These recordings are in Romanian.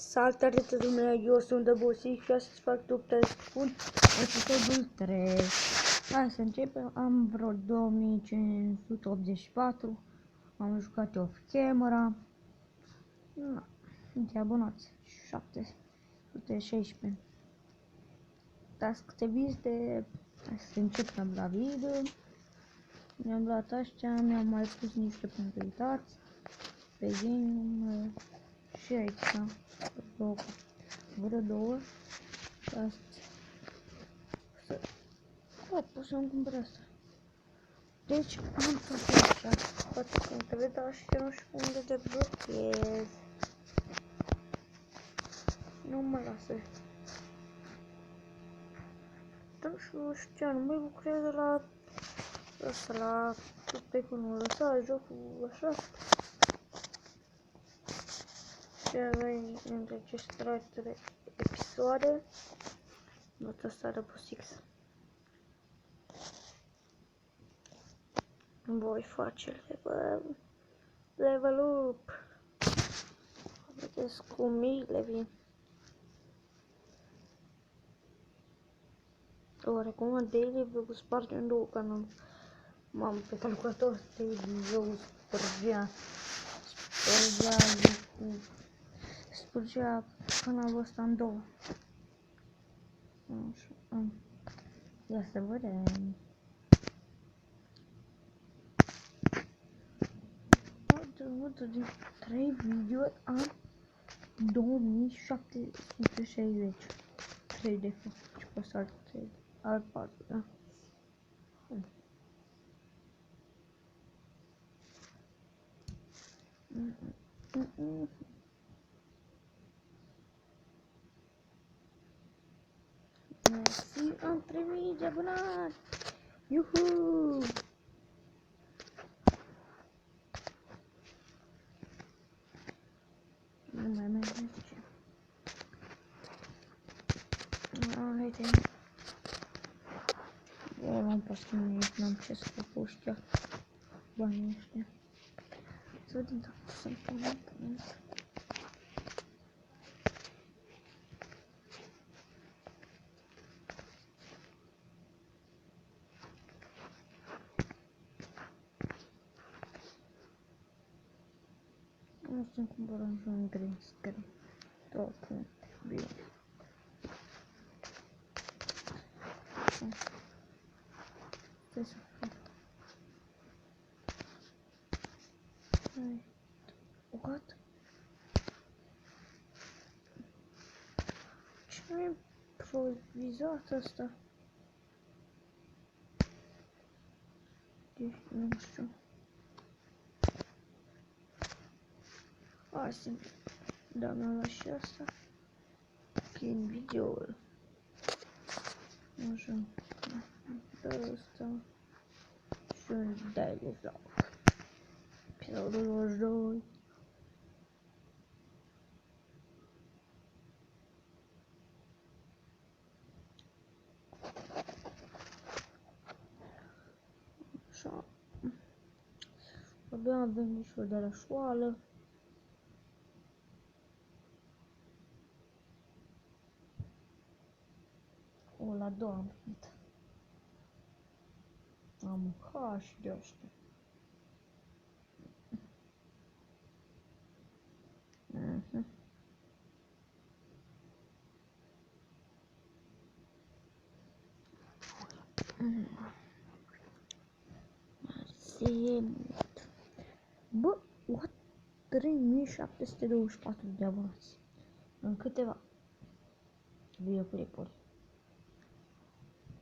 Salutare toată lumea, eu sunt Dăbosic și astăzi fac top 3 spun episodul 3. Hai să începem, am vreo 2584, am jucat off camera, de abonați, 716. Task de vizite, hai să începem la video. Mi-am luat astea, mi-am mai pus niște publicități pe game și aici, vreo două. Pot să-mi cumpăr asta. Deci am făcut așa. Poate că te vede așa, nu știu unde te blochez. Nu mă lasă. Nu știu, nu mai lucrează la ăsta, la telefonul ăsta, jocul așa. Și avem înregistrate episoade. Nota asta de Dăbosic. Voi face level up. Vedeți cu miile vin. Oarecum daily vă sparge în două canal. Mamă, pe calculator daily spărgea canalul ăsta în două. Așa. Ia să vedem. Din 3 video am 2760. 3 de fapt, și pe saltă al 4, da? Mersi, am primit de abonați! Iuhu! Nu mai merge. Haide. Eu l-am pas nici n-am ce să fac cu ăștia. Banii ăștia. Să vedem dacă sunt până. Nu știu cum cumpărăm și un green screen. Tot bine. Ce să fac? What? Ce mi-a improvizat asta? Deci, nu știu. Hai să dăm la și asta. În video-ul. Așa. Da, asta. Și un daily vlog. Episodul 22. Așa. Abia am venit și eu de la școală. O, la 2 am venit. Am mâncat și de ăștia. Mersi. Bă, what? 3724 de abonați. În câteva videoclipuri.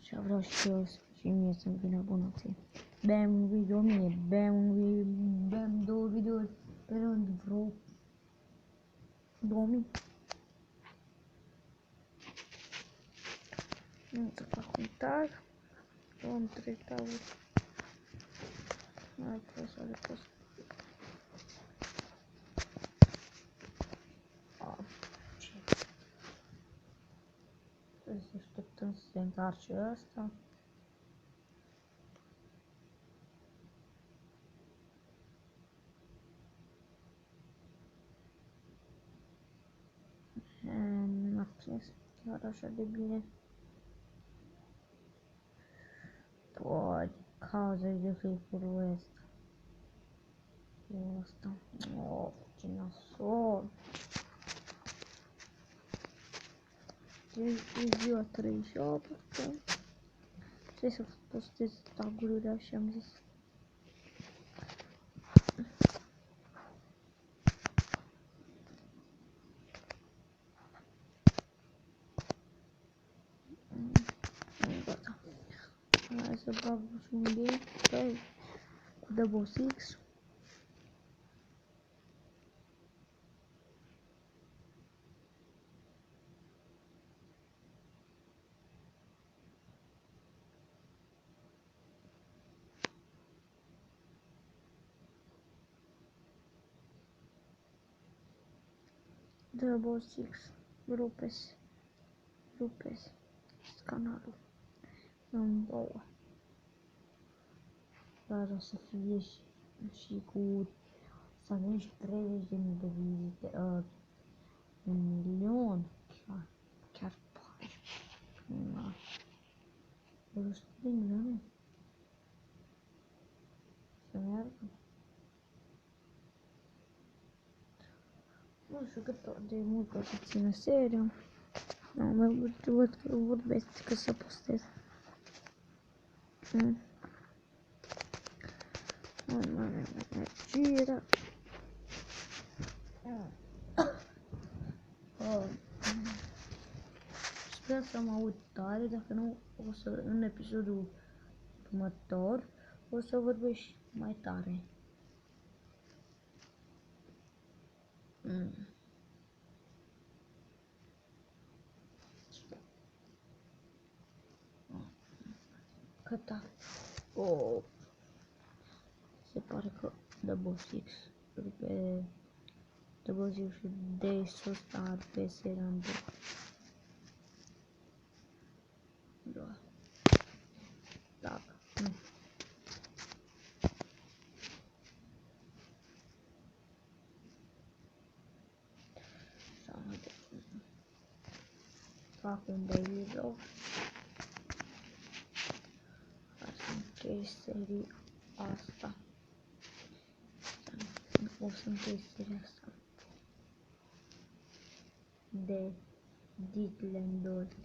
Și vreau și eu și mie să-mi vină abonații. Bem un video mie, bem 2 videouri pe rând, vreo 2000. Nu să fac un tag. Am 3 taguri. Mai pot să le pus. Trebuie să așteptăm să se încarce ăsta. chiar așa de bine. Bă, cauza de clipul ăsta. Ăsta. Oh, ce nasol. E ziua 38, trebuie să postez tagurile așa am zis. Gata. Hai să bag și un gameplay cu Double Six. Double Six, rupeți canalul în două. Dar o să fie și cu să avem și 30.000 de vizite, 1.000.000, chiar 100 de milioane să meargă. Nu știu cât de mult o să țină seria. Nu, mai văd că vorbesc că să postez. Mai gira. Sper să mă aud tare, dacă nu o să în episodul următor o să vorbesc mai tare. Câta? Oh. Se pare că Double Six pe Double Six și Days ăsta pe seria în două. Da. Dacă nu. Fac un daily vlog. Ca să închei seria asta. O să închei seria asta de Ditland-uri.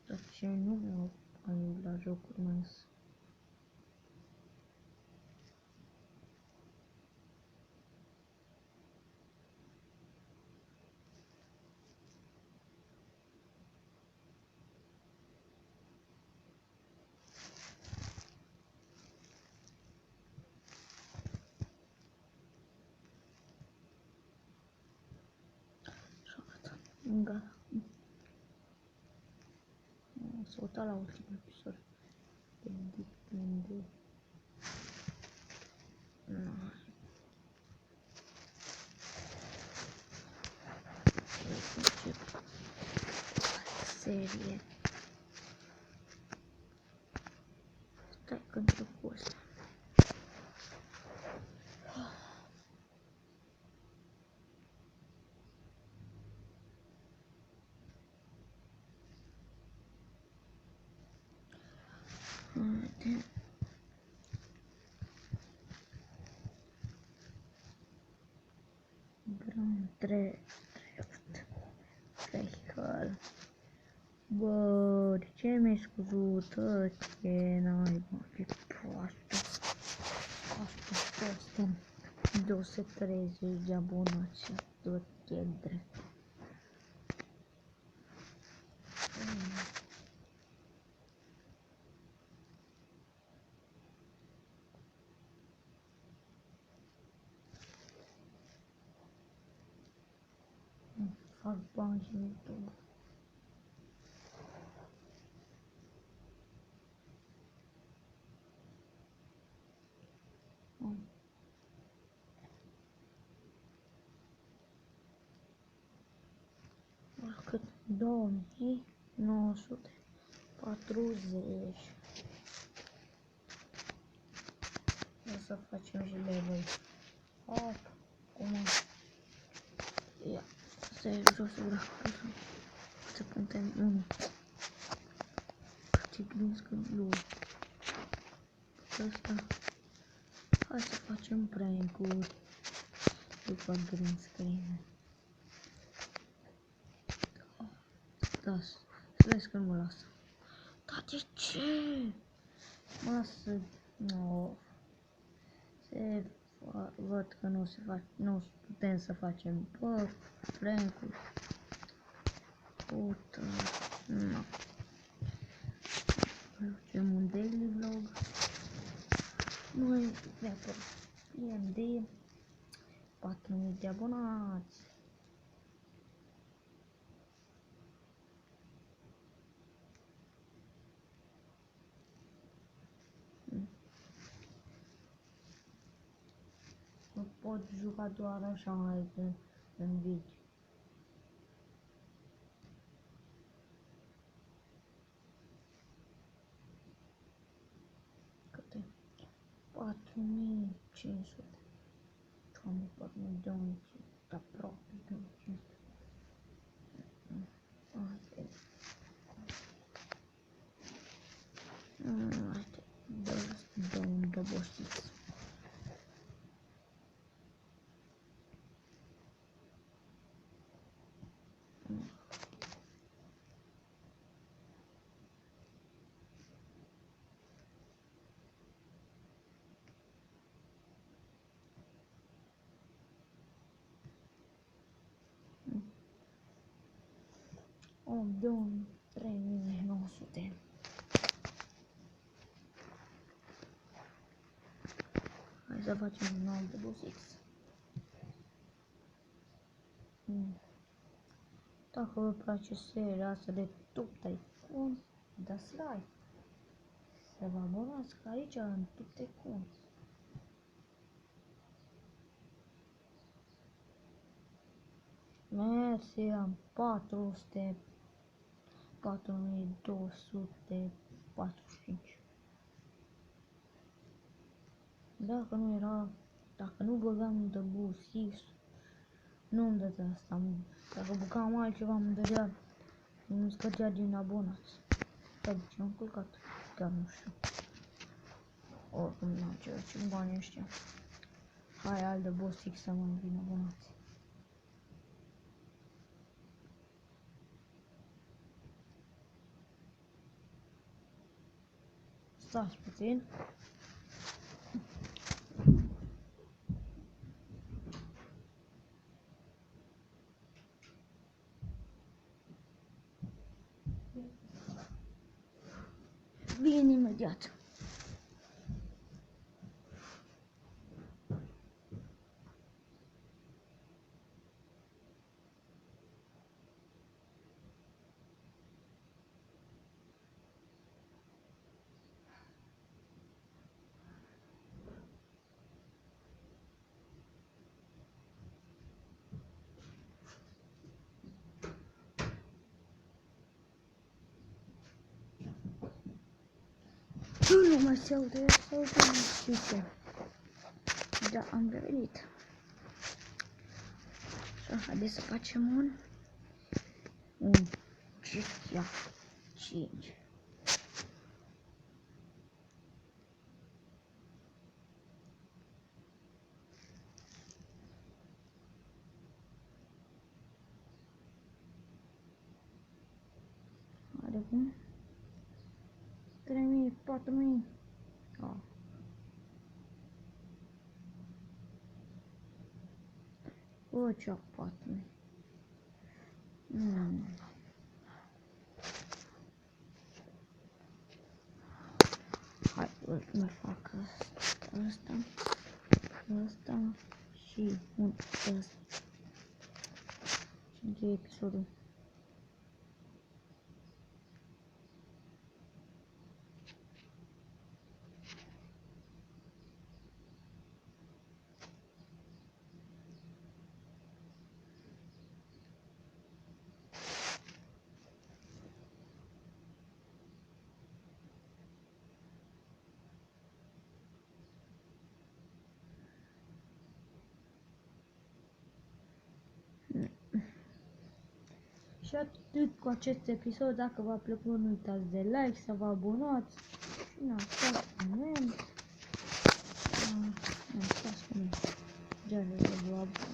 Dar ce nu mi-au la jocuri mai gata. O să uita la ultimul episod de Ditland-uri. Serie. Stai că întreb cu ăsta. Grand Theft Vehicle. Bă, de ce mi-ai scuzut? Ce naiba, fi proastă. Asta 230 de abonați, tot e drept. Fac bani și YouTube. Cât? 2940. O să facem și level. Hop, cum jos să vreau să putem un green screen lui ăsta. Hai să facem prank-uri după green screen. Da, să vezi că nu mă lasă. Dar de ce? Mă lasă. No. Văd că nu putem să facem prank-uri. Pută. No. Facem un daily vlog. Noi ne-apăr IMD 4000 de abonați. Nu pot juca doar așa în video. Câte? 4500. Doamne, 4200. Aproape 2500. Haide, dăm double six. O, 3900. Hai să facem un alt double six. Dacă vă place seria asta de Top Tycoon, dați like. Să vă abonați aici în Top Tycoon. Mersi, am 400, 4245. Dacă nu băgam de busis, nu îmi dădea asta. Dacă băgam altceva, îmi dădea, îmi scădea din abonați. Dar de ce am culcat? Chiar nu știu. Oricum n-am ce bani ăștia. Hai alt de busis să mă vin abonați. Stați puțin. Vin imediat. Nu mai se aude, nu știu ce. Da, am revenit. Și haideți să facem un GTA 5. Are cum? 3000, 4000. Oh. O, ce-o 4000. Hai, mai fac asta și un ăsta. Și încheie episodul. Și atât cu acest episod. Dacă v-a plăcut, nu uitați de like, să vă abonați. Și na, stați cu mine. Stați cu mine. Gen, să vă abonați.